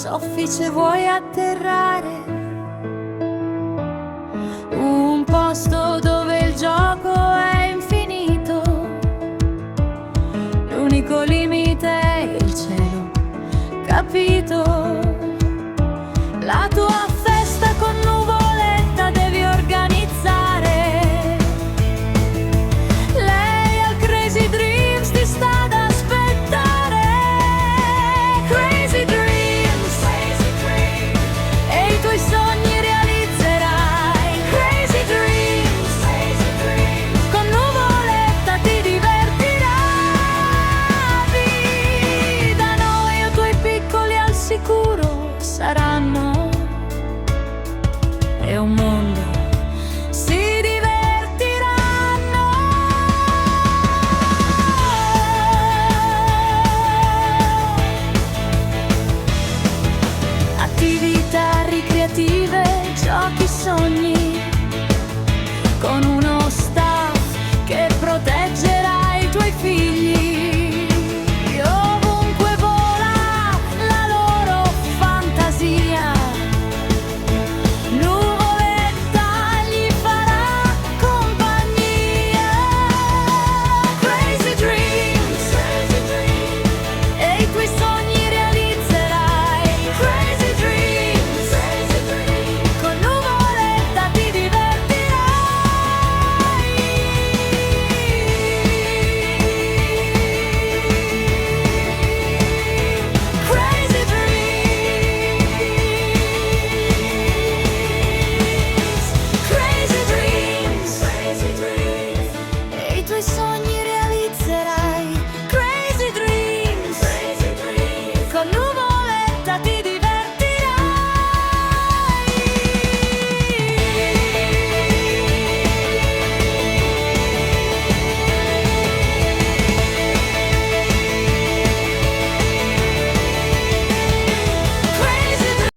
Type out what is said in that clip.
soffice vuoi atterrare, un posto dove il gioco è infinito, l'unico limite è il cielo, capito? La tua festa con nuvoletta devi organizzare, lei al Crazy Dreams ti sta ad aspettare. Crazy Dreams, e i tuoi sogni realizzerai. Crazy Dreams, con nuvoletta ti divertirai. Da noi i tuoi piccoli al sicuro saranno, e un mondo si divertiranno. Attività ricreative, giochi, sogni, con uno staff che proteggerà i tuoi figli. Ovunque vola la loro fantasia, nuvoletta gli farà compagnia. Crazy Dreams, e i tuoi sogni realizzerai. Crazy Dreams, con nuvoletta ti divertirai. Crazy Dreams, Crazy Dreams, e i tuoi sogni